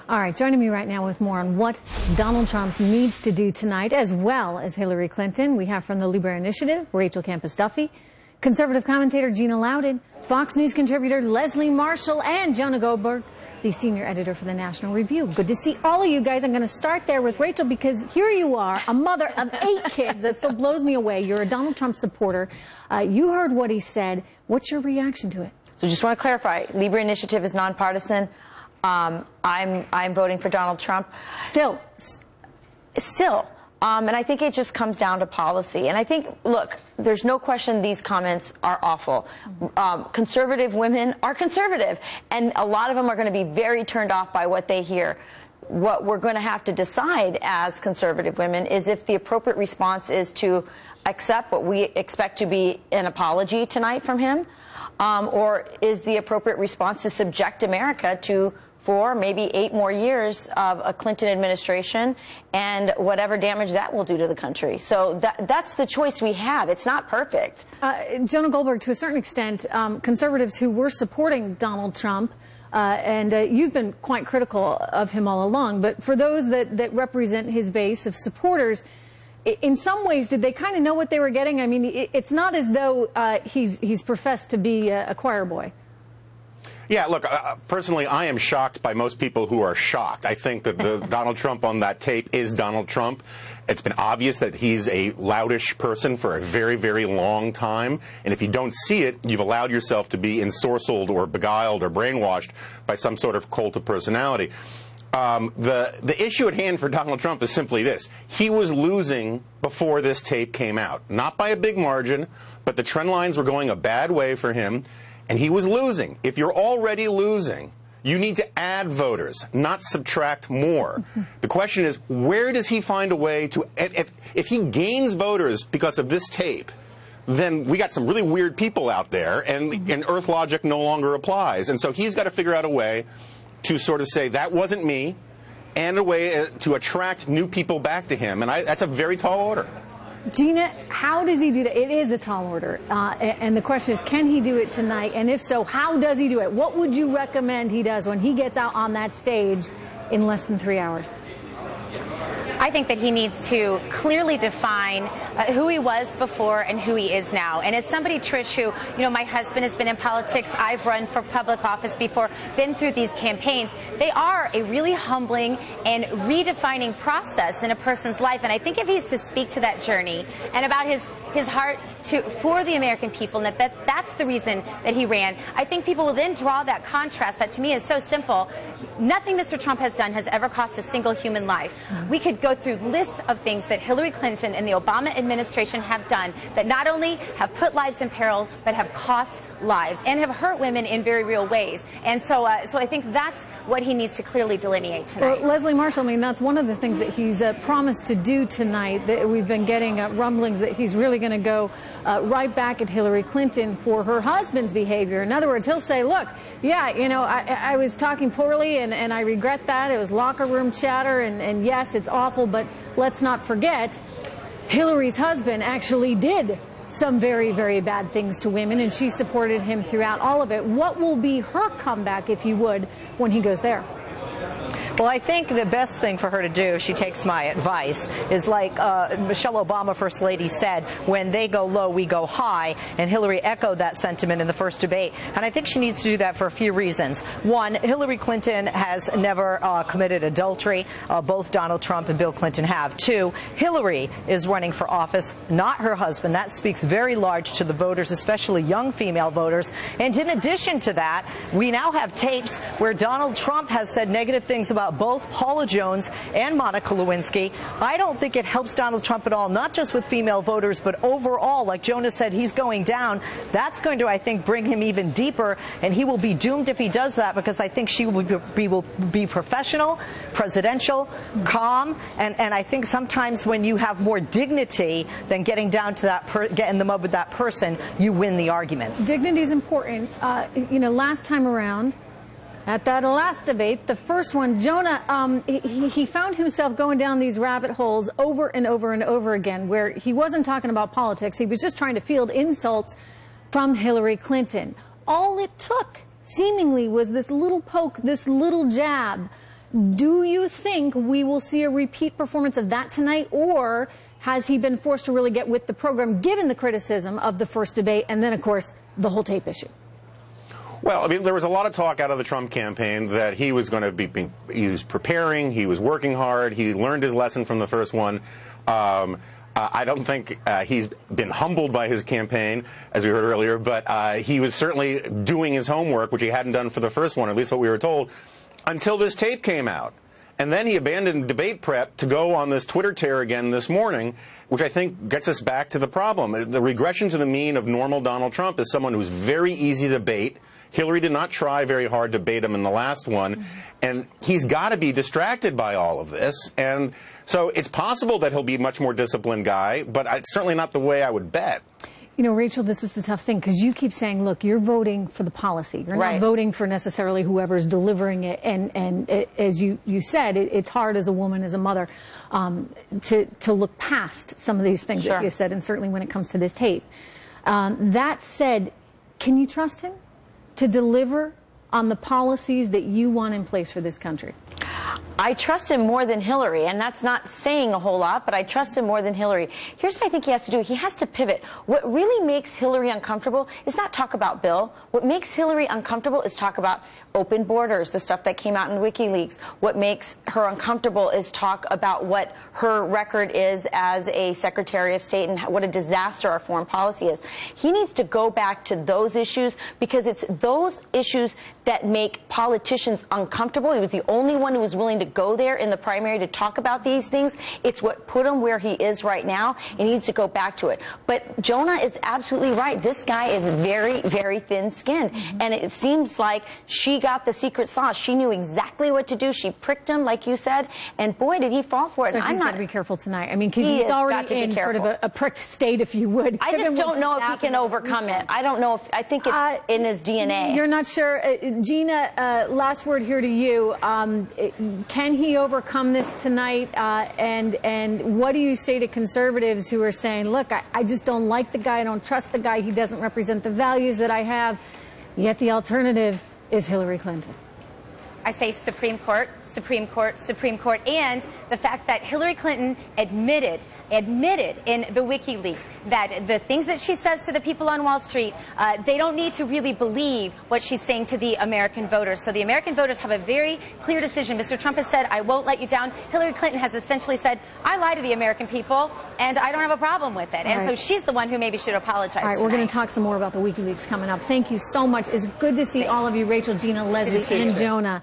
All right, joining me right now with more on what Donald Trump needs to do tonight, as well as Hillary Clinton, we have from the LIBRE Initiative, Rachel Campos-Duffy, conservative commentator Gina Loudon, Fox News contributor Leslie Marshall, and Jonah Goldberg, the senior editor for the National Review. Good to see all of you guys. I'm going to start there with Rachel because here you are, a mother of 8 kids. That still blows me away. You're a Donald Trump supporter. You heard what he said. What's your reaction to it? So just want to clarify, LIBRE Initiative is nonpartisan. I'm voting for Donald Trump. Still. And I think it just comes down to policy. And I think, look, there's no question these comments are awful. Conservative women are conservative, and a lot of them are going to be very turned off by what they hear. What we're going to have to decide as conservative women is if the appropriate response is to accept what we expect to be an apology tonight from him, or is the appropriate response to subject America to 4, maybe 8 more years of a Clinton administration and whatever damage that will do to the country. So that's the choice we have. It's not perfect. Jonah Goldberg, to a certain extent, conservatives who were supporting Donald Trump, and you've been quite critical of him all along, but for those that represent his base of supporters, in some ways, did they kind of know what they were getting? I mean, it's not as though he's professed to be a choir boy. Yeah, look, personally, I am shocked by most people who are shocked. I think that the Donald Trump on that tape is Donald Trump. It's been obvious that he's a loudish person for a very, very long time. And if you don't see it, you've allowed yourself to be ensorcelled or beguiled or brainwashed by some sort of cult of personality. The issue at hand for Donald Trump is simply this. He was losing before this tape came out. Not by a big margin, but the trend lines were going a bad way for him. And he was losing. If you're already losing, you need to add voters, not subtract more. The question is, where does he find a way to, if he gains voters because of this tape, then we got some really weird people out there, and Earth logic no longer applies. And so he's got to figure out a way to sort of say, that wasn't me, and a way to attract new people back to him. And that's a very tall order. Gina, how does he do that? It is a tall order. And the question is, can he do it tonight? And if so, how does he do it? What would you recommend he does when he gets out on that stage in less than 3 hours? I think that he needs to clearly define who he was before and who he is now. And as somebody, Trish, who, you know, my husband has been in politics, I've run for public office before, been through these campaigns, they are a really humbling and redefining process in a person's life. And I think if he's to speak to that journey and about his heart for the American people, and that's the reason that he ran, I think people will then draw that contrast that to me is so simple. Nothing Mr. Trump has done has ever cost a single human life. We could go through lists of things that Hillary Clinton and the Obama administration have done that not only have put lives in peril, but have cost lives and have hurt women in very real ways. And so I think that's what he needs to clearly delineate tonight. Well, Leslie Marshall, I mean, that's one of the things that he's promised to do tonight. That we've been getting rumblings that he's really going to go right back at Hillary Clinton for her husband's behavior. In other words, he'll say, look, yeah, you know, I was talking poorly and I regret that. It was locker room chatter, and yes, it's awful, but let's not forget Hillary's husband actually did some very, very bad things to women, and she supported him throughout all of it. What will be her comeback, if you would, when he goes there? Well, I think the best thing for her to do, if she takes my advice, is like Michelle Obama, First Lady, said, when they go low, we go high. And Hillary echoed that sentiment in the first debate. And I think she needs to do that for a few reasons. One, Hillary Clinton has never committed adultery. Both Donald Trump and Bill Clinton have. 2, Hillary is running for office, not her husband. That speaks very large to the voters, especially young female voters. And in addition to that, we now have tapes where Donald Trump has said negative things about both Paula Jones and Monica Lewinsky. I don't think it helps Donald Trump at all, not just with female voters, but overall, like Jonah said, he's going down. That's going to, I think, bring him even deeper, and he will be doomed if he does that, because I think she will be professional, presidential, calm, and I think sometimes when you have more dignity than getting down to that, get in the mud with that person, you win the argument. Dignity is important. You know, last time around, at that last debate, the first one, Jonah, he found himself going down these rabbit holes over and over and over again, where he wasn't talking about politics. He was just trying to field insults from Hillary Clinton. All it took, seemingly, was this little poke, this little jab Do you think we will see a repeat performance of that tonight, or has he been forced to really get with the program, given the criticism of the first debate and then, of course, the whole tape issue? Well, I mean, there was a lot of talk out of the Trump campaign that he was going to he was preparing, he was working hard, he learned his lesson from the first one. I don't think he's been humbled by his campaign, as we heard earlier, but he was certainly doing his homework, which he hadn't done for the first one, at least what we were told, until this tape came out. And then he abandoned debate prep to go on this Twitter tear again this morning, which I think gets us back to the problem. The regression to the mean of normal Donald Trump is someone who's very easy to bait. Hillary did not try very hard to bait him in the last one, and he's got to be distracted by all of this. And so it's possible that he'll be a much more disciplined guy, but it's certainly not the way I would bet. You know, Rachel, this is the tough thing, because you keep saying, look, you're voting for the policy. You're not voting for necessarily whoever's delivering it. And as you said, it's hard as a woman, as a mother, to look past some of these things that you said, and certainly when it comes to this tape. That said, can you trust him to deliver on the policies that you want in place for this country? I trust him more than Hillary, and that's not saying a whole lot, but I trust him more than Hillary. Here's what I think he has to do. He has to pivot. What really makes Hillary uncomfortable is not talk about Bill. What makes Hillary uncomfortable is talk about open borders, the stuff that came out in WikiLeaks. What makes her uncomfortable is talk about what her record is as a Secretary of State and what a disaster our foreign policy is. He needs to go back to those issues, because it's those issues that make politicians uncomfortable. He was the only one who was willing to go there in the primary to talk about these things. It's what put him where he is right now. He needs to go back to it. But Jonah is absolutely right. This guy is very, very thin-skinned. And it seems like she got the secret sauce. She knew exactly what to do. She pricked him, like you said, and boy, did he fall for it. So he's got to be careful tonight. I mean, because he's already in sort of a pricked state, if you would. I just don't know if he can overcome it. I don't know if, I think it's in his DNA. You're not sure. Gina, last word here to you. Can he overcome this tonight? And what do you say to conservatives who are saying, look, I just don't like the guy, I don't trust the guy, he doesn't represent the values that I have, yet the alternative is Hillary Clinton? I say Supreme Court, Supreme Court, Supreme Court, and the fact that Hillary Clinton admitted in the WikiLeaks that the things that she says to the people on Wall Street, they don't need to really believe what she's saying to the American voters. So the American voters have a very clear decision. Mr. Trump has said, I won't let you down. Hillary Clinton has essentially said, I lie to the American people, and I don't have a problem with it. And so she's the one who maybe should apologize. All right, we're going to talk some more about the WikiLeaks coming up. Thank you so much. It's good to see all of you, Rachel, Gina, Leslie, and Jonah.